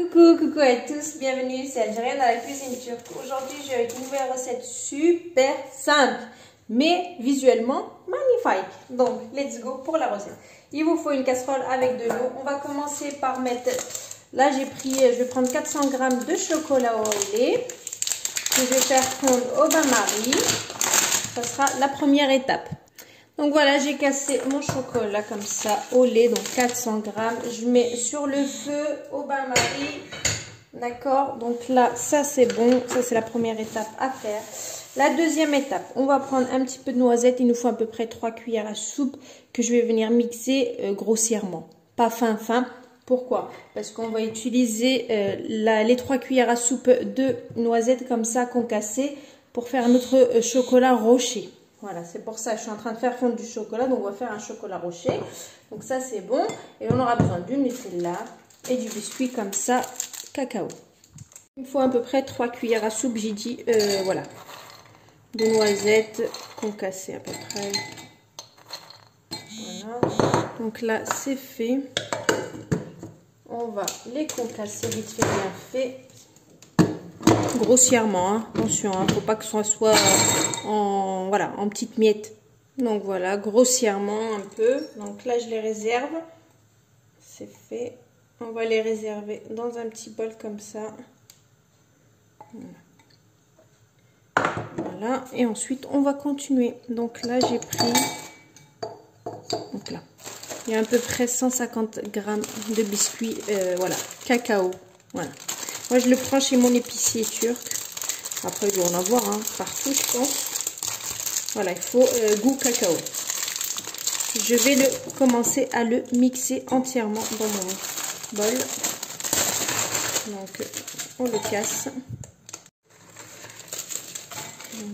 Coucou à tous, bienvenue, c'est Algérienne dans la cuisine turque. Aujourd'hui, j'ai avec une nouvelle recette super simple, mais visuellement magnifique. Donc, let's go pour la recette. Il vous faut une casserole avec de l'eau. On va commencer par mettre, là je vais prendre 400 g de chocolat au lait, que je vais faire fondre au bain-marie. Ça sera la première étape. Donc voilà, j'ai cassé mon chocolat comme ça au lait, donc 400 g. Je mets sur le feu au bain-marie. D'accord, donc là, ça c'est bon. Ça c'est la première étape à faire. La deuxième étape, on va prendre un petit peu de noisettes. Il nous faut à peu près 3 cuillères à soupe que je vais venir mixer grossièrement. Pas fin. Pourquoi? Parce qu'on va utiliser les 3 cuillères à soupe de noisettes comme ça concassées pour faire notre chocolat rocher. Voilà, c'est pour ça que je suis en train de faire fondre du chocolat. Donc, on va faire un chocolat rocher. Donc, ça, c'est bon. Et on aura besoin du Nutella et du biscuit comme ça, cacao. Il me faut à peu près 3 cuillères à soupe, j'ai dit, voilà. De noisettes concassées à peu près. Voilà. Donc là, c'est fait. On va les concasser vite fait, bien fait. Grossièrement, hein. Attention, hein. Faut pas que ce soit en petites miettes. Donc voilà, grossièrement un peu. Donc là, je les réserve. C'est fait. On va les réserver dans un petit bol comme ça. Voilà. Et ensuite, on va continuer. Donc là, j'ai pris. Donc là, il y a à peu près 150 g de biscuits. Voilà, cacao. Voilà. Moi, je le prends chez mon épicier turc. Après, il doit en avoir partout, je pense. Voilà, il faut goût cacao. Je vais commencer à le mixer entièrement dans mon bol. Donc, on le casse.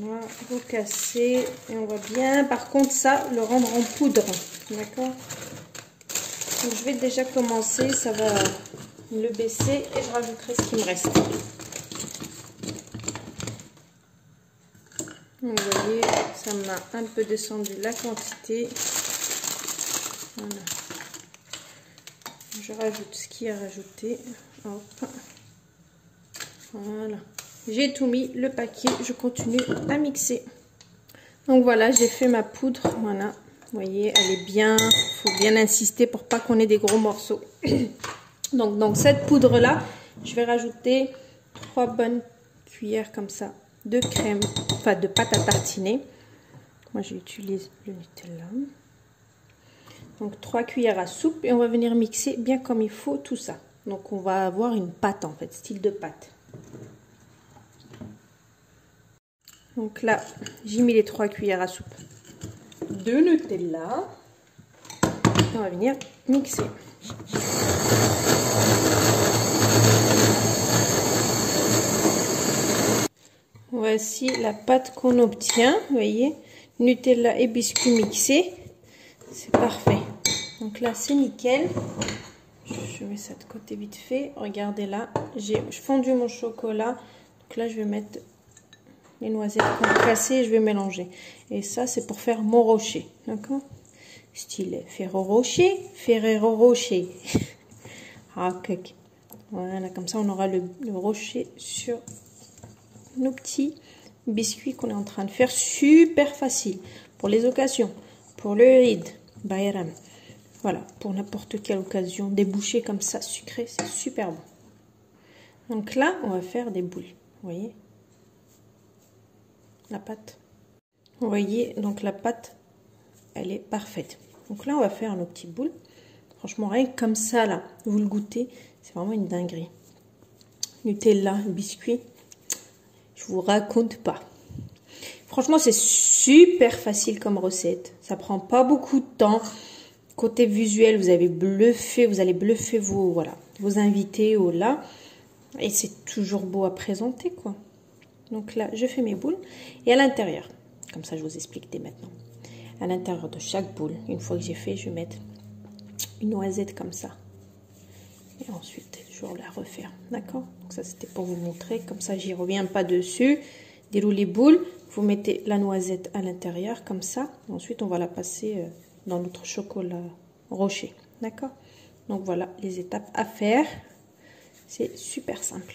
Voilà, vous cassez. Et on va bien, par contre, ça, le rendre en poudre. D'accord? Donc, je vais déjà commencer. Ça va le baisser et je rajouterai ce qui me reste. Vous voyez, ça m'a un peu descendu la quantité. Voilà. Je rajoute ce qui est rajouté. Hop. Voilà. J'ai tout mis, le paquet. Je continue à mixer. Donc voilà, j'ai fait ma poudre. Voilà. Vous voyez, elle est bien. Il faut bien insister pour pas qu'on ait des gros morceaux. Donc cette poudre là, je vais rajouter 3 bonnes cuillères comme ça de crème, enfin de pâte à tartiner. Moi j'utilise le Nutella. Donc 3 cuillères à soupe et on va venir mixer bien comme il faut tout ça. Donc on va avoir une pâte en fait, style de pâte. Donc là, j'ai mis les 3 cuillères à soupe de Nutella. On va venir mixer. Voici la pâte qu'on obtient. Vous voyez, Nutella et biscuits mixés. C'est parfait. Donc là, c'est nickel. Je mets ça de côté vite fait. Regardez là, j'ai fondu mon chocolat. Donc là, je vais mettre les noisettes concassées et je vais mélanger. Et ça, c'est pour faire mon rocher. D'accord? Style Ferrero Rocher. Ah, ok. Voilà, comme ça, on aura le rocher sur nos petits biscuits qu'on est en train de faire. Super facile pour les occasions, pour le Eid, Bayram. Voilà, pour n'importe quelle occasion, des bouchées comme ça sucrées, c'est super bon. Donc là, on va faire des boules. Vous voyez la pâte. Vous voyez, donc la pâte, elle est parfaite. Donc là, on va faire nos petites boules. Franchement, rien que comme ça, là, vous le goûtez, c'est vraiment une dinguerie. Nutella, biscuit, je vous raconte pas. Franchement, c'est super facile comme recette. Ça prend pas beaucoup de temps. Côté visuel, vous allez bluffer vos invités ou là. Et c'est toujours beau à présenter, quoi. Donc là, je fais mes boules. Et à l'intérieur, comme ça, je vous explique dès maintenant. À l'intérieur de chaque boule, une fois que j'ai fait, je vais mettre une noisette comme ça. Et ensuite, je vais la refaire. D'accord? Donc ça, c'était pour vous montrer. Comme ça, j'y reviens pas dessus. Déroulez les boules. Vous mettez la noisette à l'intérieur, comme ça. Ensuite, on va la passer dans notre chocolat rocher. D'accord? Donc voilà les étapes à faire. C'est super simple.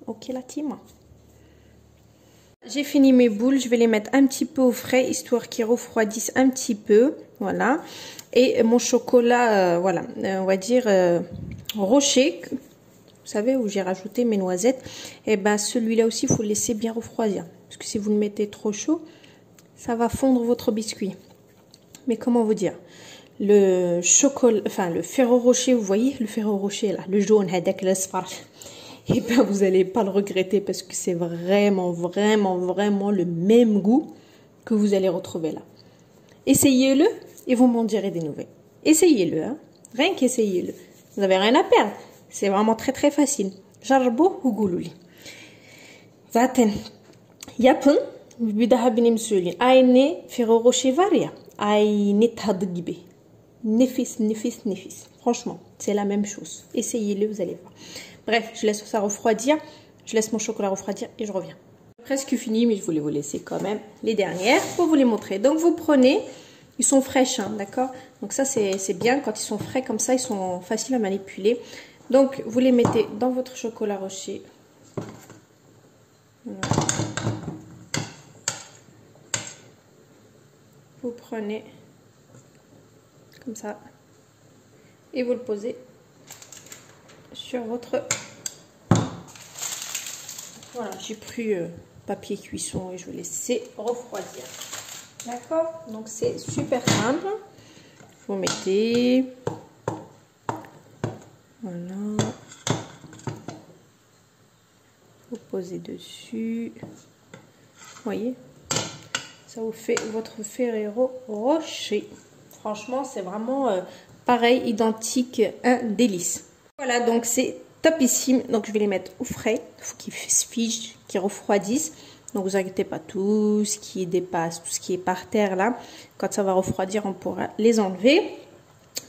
Ok la team. J'ai fini mes boules, je vais les mettre un petit peu au frais, histoire qu'ils refroidissent un petit peu, voilà. Et mon chocolat, voilà, on va dire rocher, vous savez, où j'ai rajouté mes noisettes, et ben celui-là aussi, il faut le laisser bien refroidir. Parce que si vous le mettez trop chaud, ça va fondre votre biscuit. Mais comment vous dire, le chocolat, enfin le Ferrero Rocher, vous voyez, le Ferrero Rocher là, le jaune, et ben vous n'allez pas le regretter parce que c'est vraiment le même goût que vous allez retrouver là. Essayez-le et vous m'en direz des nouvelles. Essayez-le, hein? Rien qu'essayez-le. Vous n'avez rien à perdre. C'est vraiment très facile. Jarbo ou goulouli. Zaten. Yapın. Bir daha benim söyleyeyim. Aynı Ferrero Rocher var ya. Aynı tadı gibi. Nefis. Franchement, c'est la même chose. Essayez-le, vous allez voir. Bref, je laisse ça refroidir. Je laisse mon chocolat refroidir et je reviens. Presque fini, mais je voulais vous laisser quand même les dernières pour vous les montrer. Donc, vous prenez, ils sont fraîches, hein, d'accord? Donc ça, c'est bien. Quand ils sont frais comme ça, ils sont faciles à manipuler. Donc, vous les mettez dans votre chocolat rocher. Voilà. Vous prenez comme ça et vous le posez sur votre... Voilà, j'ai pris papier cuisson et je vais laisser refroidir. D'accord? Donc c'est super simple. Vous mettez... Voilà. Vous posez dessus. Vous voyez? Ça vous fait votre Ferrero Rocher. Franchement, c'est vraiment pareil, identique, un délice. Voilà, donc c'est topissime. Donc je vais les mettre au frais. Il faut qu'ils se figent, qu'ils refroidissent. Donc vous inquiétez pas, tout ce qui dépasse, tout ce qui est par terre là, quand ça va refroidir, on pourra les enlever.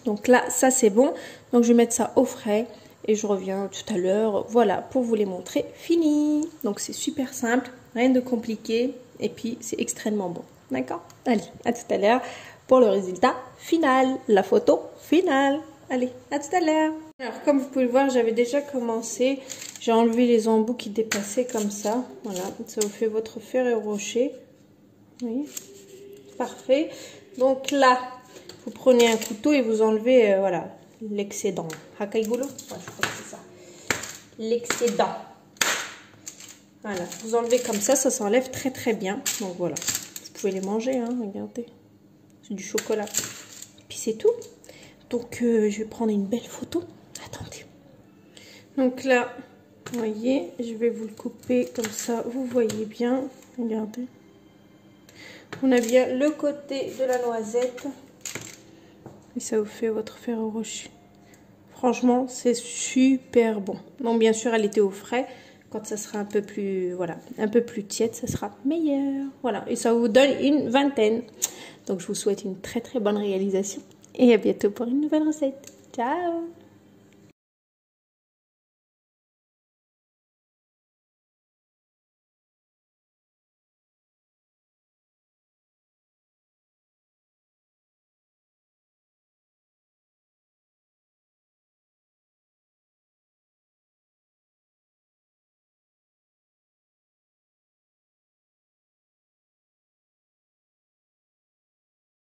Donc là, ça c'est bon. Donc je vais mettre ça au frais et je reviens tout à l'heure. Voilà, pour vous les montrer. Fini. Donc c'est super simple, rien de compliqué. Et puis, c'est extrêmement bon. D'accord? Allez, à tout à l'heure pour le résultat final. La photo finale. Allez, à tout à l'heure. Alors, comme vous pouvez le voir, j'avais déjà commencé. J'ai enlevé les embouts qui dépassaient comme ça. Voilà, ça vous fait votre Ferrero Rocher. Oui, parfait. Donc là, vous prenez un couteau et vous enlevez, voilà, l'excédent. Hakaigolo? Ouais, je crois que c'est ça. L'excédent. Voilà, vous enlevez comme ça s'enlève très bien. Donc voilà, vous pouvez les manger, hein, regardez. C'est du chocolat. Et puis c'est tout. Donc je vais prendre une belle photo. Attendez. Donc là, vous voyez, je vais vous le couper comme ça, vous voyez bien. Regardez. On a bien le côté de la noisette. Et ça vous fait votre Ferrero Rocher. Franchement, c'est super bon. Donc bien sûr, elle était au frais. Quand ça sera un peu plus, voilà, un peu plus tiède, ça sera meilleur. Voilà, et ça vous donne une vingtaine. Donc, je vous souhaite une très bonne réalisation. Et à bientôt pour une nouvelle recette. Ciao!